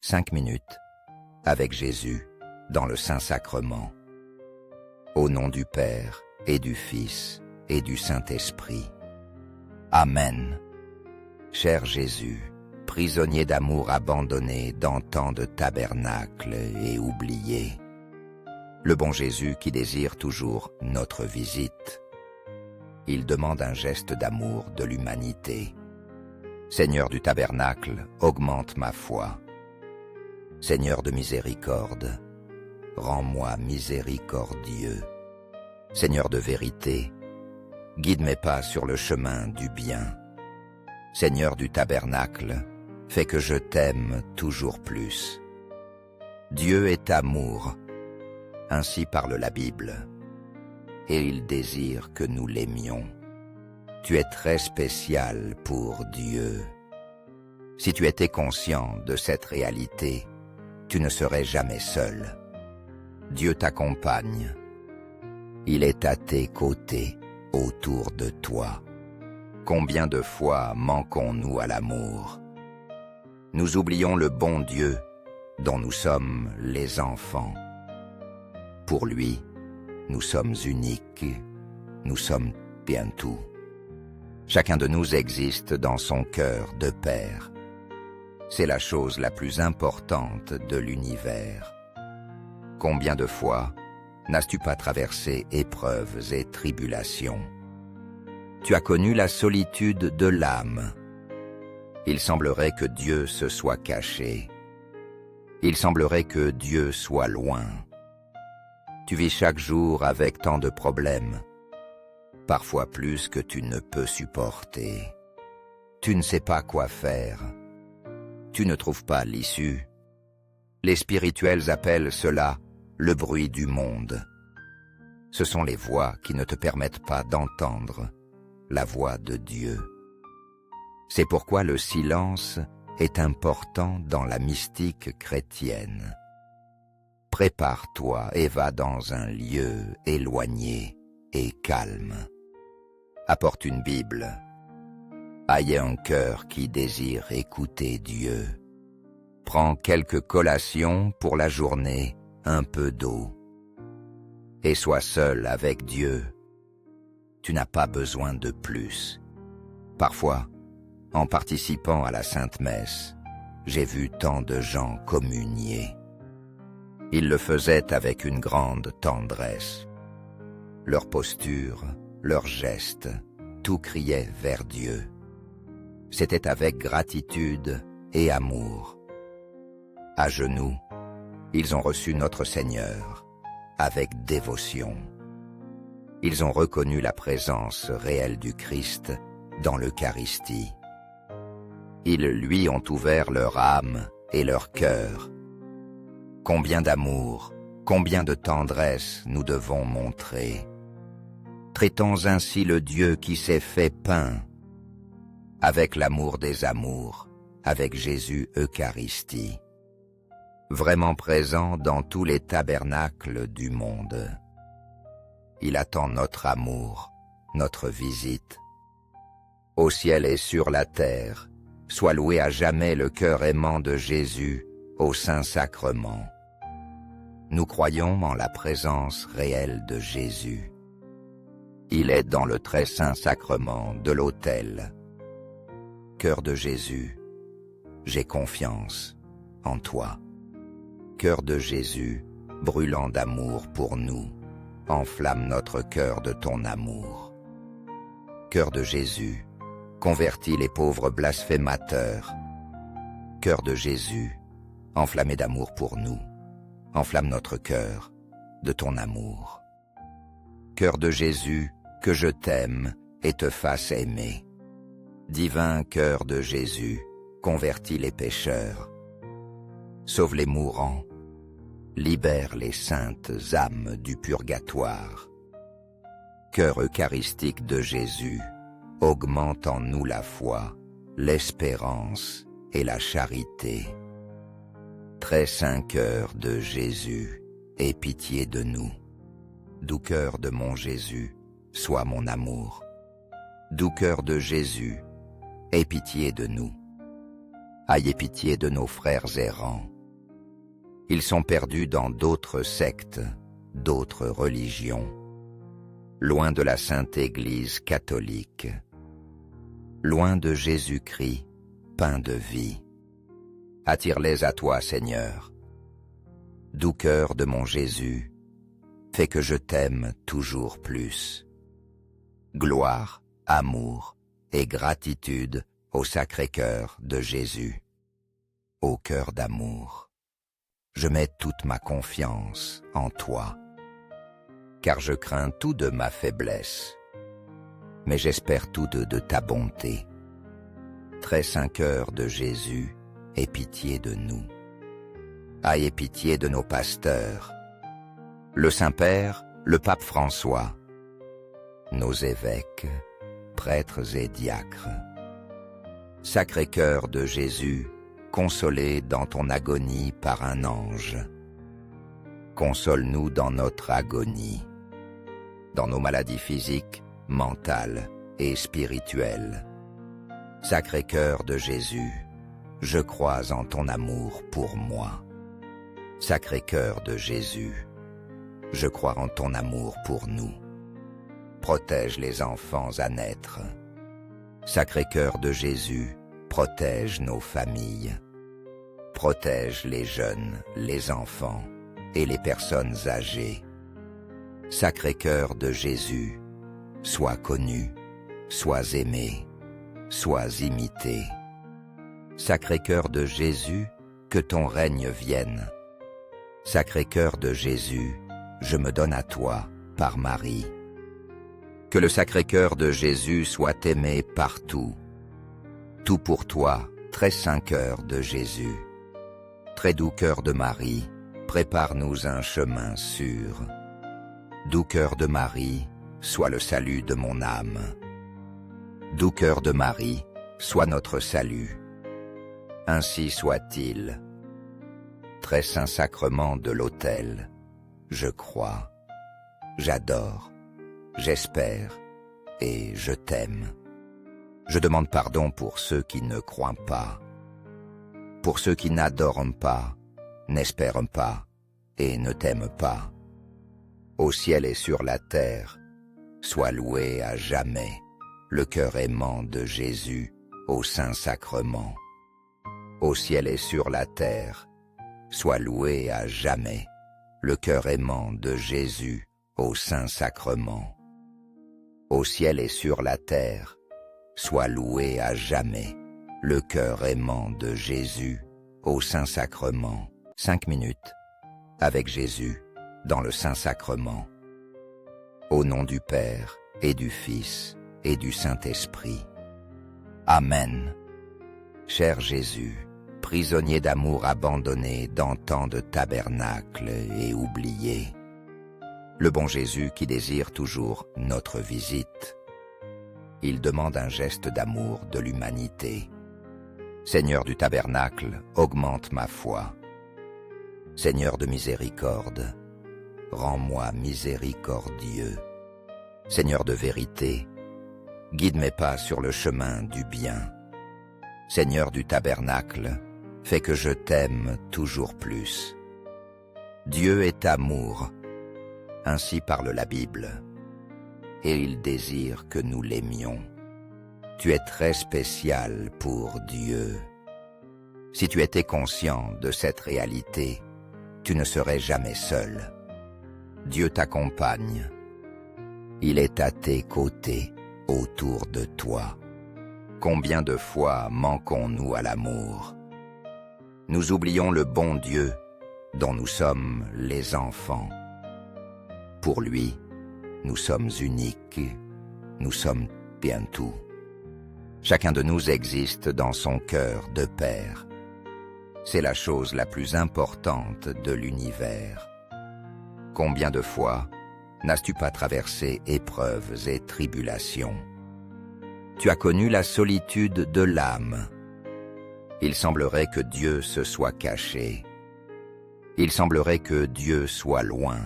5 minutes avec Jésus dans le Saint-Sacrement. Au nom du Père et du Fils et du Saint-Esprit. Amen. Cher Jésus, prisonnier d'amour abandonné dans tant de tabernacles et oublié, le bon Jésus qui désire toujours notre visite, il demande un geste d'amour de l'humanité. Seigneur du tabernacle, augmente ma foi. Seigneur de miséricorde, rends-moi miséricordieux. Seigneur de vérité, guide mes pas sur le chemin du bien. Seigneur du tabernacle, fais que je t'aime toujours plus. Dieu est amour, ainsi parle la Bible, et il désire que nous l'aimions. Tu es très spécial pour Dieu. Si tu étais conscient de cette réalité, tu ne serais jamais seul. Dieu t'accompagne. Il est à tes côtés, autour de toi. Combien de fois manquons-nous à l'amour? Nous oublions le bon Dieu dont nous sommes les enfants. Pour lui, nous sommes uniques, nous sommes bien tout. Chacun de nous existe dans son cœur de père. C'est la chose la plus importante de l'univers. Combien de fois n'as-tu pas traversé épreuves et tribulations? Tu as connu la solitude de l'âme. Il semblerait que Dieu se soit caché. Il semblerait que Dieu soit loin. Tu vis chaque jour avec tant de problèmes, parfois plus que tu ne peux supporter. Tu ne sais pas quoi faire. Tu ne trouves pas l'issue. Les spirituels appellent cela le bruit du monde. Ce sont les voix qui ne te permettent pas d'entendre la voix de Dieu. C'est pourquoi le silence est important dans la mystique chrétienne. Prépare-toi et va dans un lieu éloigné et calme. Apporte une Bible. Aie un cœur qui désire écouter Dieu. Prends quelques collations pour la journée, un peu d'eau. Et sois seul avec Dieu. Tu n'as pas besoin de plus. Parfois, en participant à la Sainte Messe, j'ai vu tant de gens communier. Ils le faisaient avec une grande tendresse. Leur posture, leurs gestes, tout criait vers Dieu. C'était avec gratitude et amour. À genoux, ils ont reçu notre Seigneur avec dévotion. Ils ont reconnu la présence réelle du Christ dans l'Eucharistie. Ils lui ont ouvert leur âme et leur cœur. Combien d'amour, combien de tendresse nous devons montrer. Traitons ainsi le Dieu qui s'est fait pain, avec l'amour des amours, avec Jésus Eucharistie, vraiment présent dans tous les tabernacles du monde. Il attend notre amour, notre visite. Au ciel et sur la terre, soit loué à jamais le cœur aimant de Jésus au Saint-Sacrement. Nous croyons en la présence réelle de Jésus. Il est dans le très saint sacrement de l'autel. Cœur de Jésus, j'ai confiance en toi. Cœur de Jésus, brûlant d'amour pour nous, enflamme notre cœur de ton amour. Cœur de Jésus, convertis les pauvres blasphémateurs. Cœur de Jésus, enflammé d'amour pour nous, enflamme notre cœur de ton amour. Cœur de Jésus, que je t'aime et te fasse aimer. Divin cœur de Jésus, convertis les pécheurs. Sauve les mourants, libère les saintes âmes du purgatoire. Cœur eucharistique de Jésus, augmente en nous la foi, l'espérance et la charité. Très saint cœur de Jésus, aie pitié de nous. Doux cœur de mon Jésus, sois mon amour. Doux cœur de Jésus, aie pitié de nous. ayez pitié de nos frères errants. Ils sont perdus dans d'autres sectes, d'autres religions, loin de la Sainte Église catholique, loin de Jésus-Christ, pain de vie. Attire-les à toi, Seigneur. Doux cœur de mon Jésus, fais que je t'aime toujours plus. Gloire, amour et gratitude au Sacré-Cœur de Jésus. Ô cœur d'amour, je mets toute ma confiance en toi, car je crains tout de ma faiblesse, mais j'espère tout de ta bonté. Très saint cœur de Jésus, aie pitié de nous. Ayez pitié de nos pasteurs, le Saint-Père, le Pape François, nos évêques, prêtres et diacres. Sacré-Cœur de Jésus, consolé dans ton agonie par un ange, console-nous dans notre agonie, dans nos maladies physiques, mentales et spirituelles. Sacré-Cœur de Jésus, je crois en ton amour pour moi. Sacré-Cœur de Jésus, je crois en ton amour pour nous. Protège les enfants à naître. Sacré-Cœur de Jésus, protège nos familles. Protège les jeunes, les enfants et les personnes âgées. Sacré-Cœur de Jésus, sois connu, sois aimé, sois imité. Sacré-Cœur de Jésus, que ton règne vienne. Sacré-Cœur de Jésus, je me donne à toi par Marie. Que le Sacré-Cœur de Jésus soit aimé partout. Tout pour toi, très saint cœur de Jésus. Très doux cœur de Marie, prépare-nous un chemin sûr. Doux cœur de Marie, sois le salut de mon âme. Doux cœur de Marie, sois notre salut. Ainsi soit-il. Très saint sacrement de l'autel, je crois, j'adore, j'espère et je t'aime. Je demande pardon pour ceux qui ne croient pas, pour ceux qui n'adorent pas, n'espèrent pas et ne t'aiment pas. Au ciel et sur la terre, sois loué à jamais le cœur aimant de Jésus au Saint-Sacrement. Au ciel et sur la terre, sois loué à jamais le cœur aimant de Jésus au Saint-Sacrement. Au ciel et sur la terre, sois loué à jamais le cœur aimant de Jésus au Saint-Sacrement. 5 minutes avec Jésus dans le Saint-Sacrement. Au nom du Père et du Fils et du Saint-Esprit. Amen. Cher Jésus, prisonnier d'amour abandonné dans tant de tabernacles et oublié, le bon Jésus qui désire toujours notre visite, il demande un geste d'amour de l'humanité. Seigneur du tabernacle, augmente ma foi. Seigneur de miséricorde, rends-moi miséricordieux. Seigneur de vérité, guide mes pas sur le chemin du bien. Seigneur du tabernacle, fais que je t'aime toujours plus. Dieu est amour, ainsi parle la Bible, et il désire que nous l'aimions. Tu es très spécial pour Dieu. Si tu étais conscient de cette réalité, tu ne serais jamais seul. Dieu t'accompagne. Il est à tes côtés, autour de toi. Combien de fois manquons-nous à l'amour? Nous oublions le bon Dieu dont nous sommes les enfants. Pour lui, nous sommes uniques, nous sommes bien tout. Chacun de nous existe dans son cœur de père. C'est la chose la plus importante de l'univers. Combien de fois n'as-tu pas traversé épreuves et tribulations? Tu as connu la solitude de l'âme. Il semblerait que Dieu se soit caché. Il semblerait que Dieu soit loin.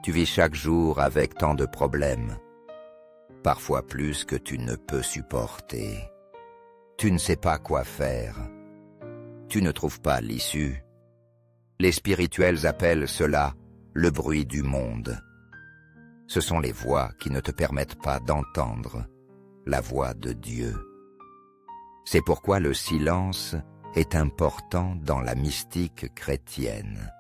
Tu vis chaque jour avec tant de problèmes, parfois plus que tu ne peux supporter. Tu ne sais pas quoi faire. Tu ne trouves pas l'issue. Les spirituels appellent cela le bruit du monde. Ce sont les voix qui ne te permettent pas d'entendre la voix de Dieu. C'est pourquoi le silence est important dans la mystique chrétienne.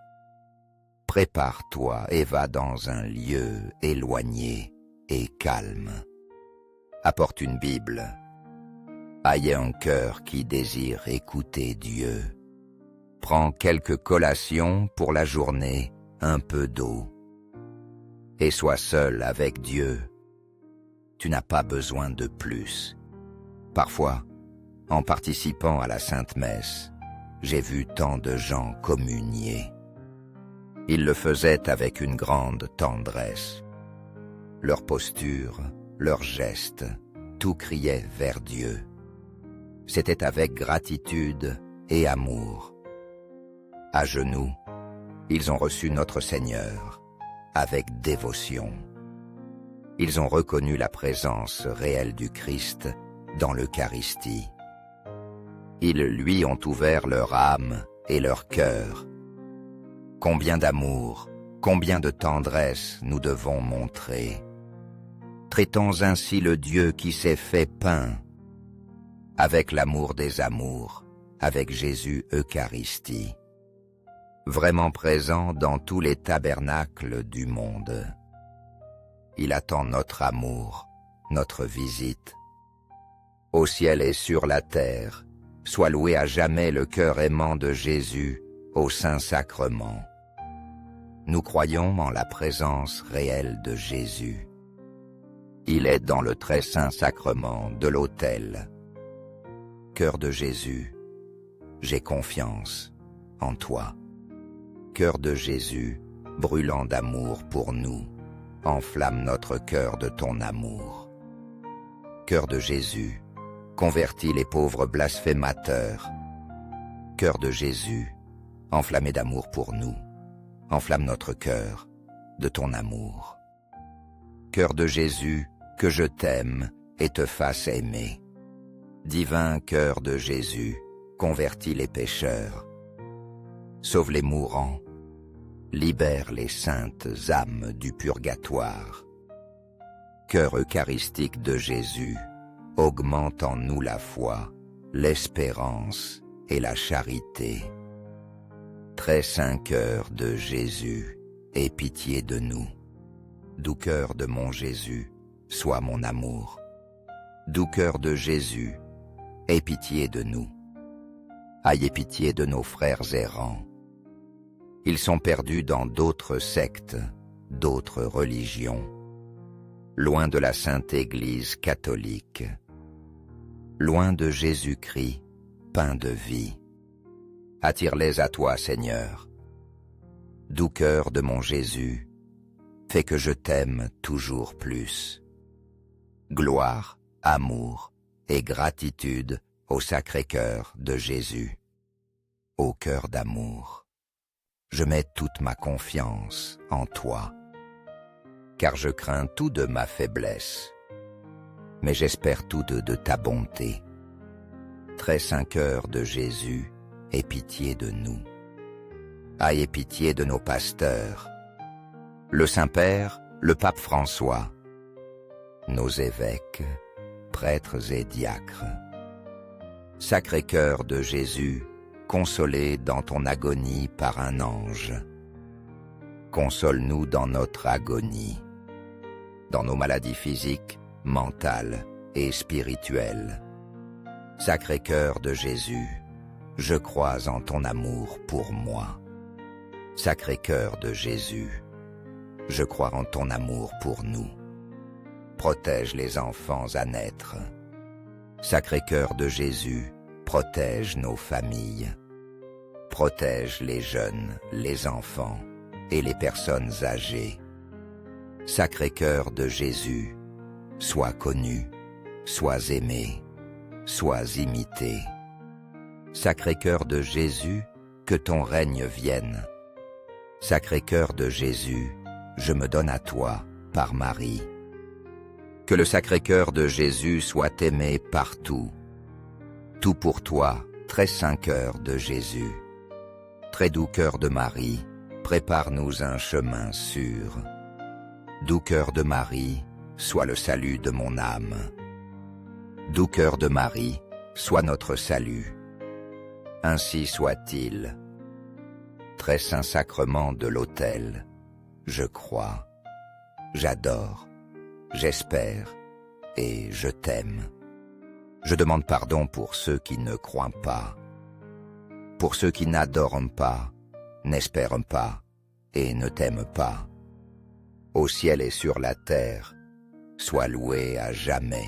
Prépare-toi et va dans un lieu éloigné et calme. Apporte une Bible. Aie un cœur qui désire écouter Dieu. Prends quelques collations pour la journée, un peu d'eau. Et sois seul avec Dieu. Tu n'as pas besoin de plus. Parfois, en participant à la Sainte Messe, j'ai vu tant de gens communier. Ils le faisaient avec une grande tendresse. Leur posture, leurs gestes, tout criait vers Dieu. C'était avec gratitude et amour. À genoux, ils ont reçu notre Seigneur avec dévotion. Ils ont reconnu la présence réelle du Christ dans l'Eucharistie. Ils lui ont ouvert leur âme et leur cœur. Combien d'amour, combien de tendresse nous devons montrer. Traitons ainsi le Dieu qui s'est fait pain, avec l'amour des amours, avec Jésus Eucharistie, vraiment présent dans tous les tabernacles du monde. Il attend notre amour, notre visite. Au ciel et sur la terre, soit loué à jamais le cœur aimant de Jésus au Saint-Sacrement. Nous croyons en la présence réelle de Jésus. Il est dans le très saint sacrement de l'autel. Cœur de Jésus, j'ai confiance en toi. Cœur de Jésus, brûlant d'amour pour nous, enflamme notre cœur de ton amour. Cœur de Jésus, convertis les pauvres blasphémateurs. Cœur de Jésus, enflammé d'amour pour nous, enflamme notre cœur de ton amour. Cœur de Jésus, que je t'aime et te fasse aimer. Divin cœur de Jésus, convertis les pécheurs. Sauve les mourants, libère les saintes âmes du purgatoire. Cœur eucharistique de Jésus, augmente en nous la foi, l'espérance et la charité. Très saint cœur de Jésus, aie pitié de nous. Doux cœur de mon Jésus, sois mon amour. Doux cœur de Jésus, aie pitié de nous. Ayez pitié de nos frères errants. Ils sont perdus dans d'autres sectes, d'autres religions, loin de la Sainte Église catholique, loin de Jésus-Christ, pain de vie. Attire-les à toi, Seigneur. Doux cœur de mon Jésus, fais que je t'aime toujours plus. Gloire, amour et gratitude au Sacré-Cœur de Jésus. Ô cœur d'amour, je mets toute ma confiance en toi, car je crains tout de ma faiblesse, mais j'espère tout de ta bonté. Très saint cœur de Jésus, aie pitié de nous. Ayez pitié de nos pasteurs, le Saint-Père, le Pape François, nos évêques, prêtres et diacres. Sacré-Cœur de Jésus, consolé dans ton agonie par un ange. Console-nous dans notre agonie, dans nos maladies physiques, mentales et spirituelles. Sacré-Cœur de Jésus, je crois en ton amour pour moi. Sacré-Cœur de Jésus, je crois en ton amour pour nous. Protège les enfants à naître. Sacré-Cœur de Jésus, protège nos familles. Protège les jeunes, les enfants et les personnes âgées. Sacré-Cœur de Jésus, sois connu, sois aimé, sois imité. Sacré-Cœur de Jésus, que ton règne vienne. Sacré-Cœur de Jésus, je me donne à toi par Marie. Que le Sacré-Cœur de Jésus soit aimé partout. Tout pour toi, très saint cœur de Jésus. Très doux cœur de Marie, prépare-nous un chemin sûr. Doux cœur de Marie, sois le salut de mon âme. Doux cœur de Marie, sois notre salut. Ainsi soit-il. Très saint sacrement de l'autel, je crois, j'adore, j'espère et je t'aime. Je demande pardon pour ceux qui ne croient pas, pour ceux qui n'adorent pas, n'espèrent pas et ne t'aiment pas. Au ciel et sur la terre, sois loué à jamais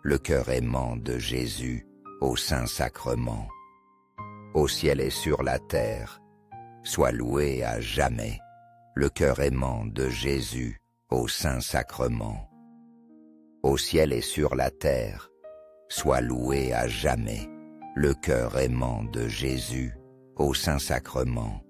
le cœur aimant de Jésus au Saint-Sacrement. Au ciel et sur la terre, sois loué à jamais le cœur aimant de Jésus au Saint-Sacrement. Au ciel et sur la terre, sois loué à jamais le cœur aimant de Jésus au Saint-Sacrement.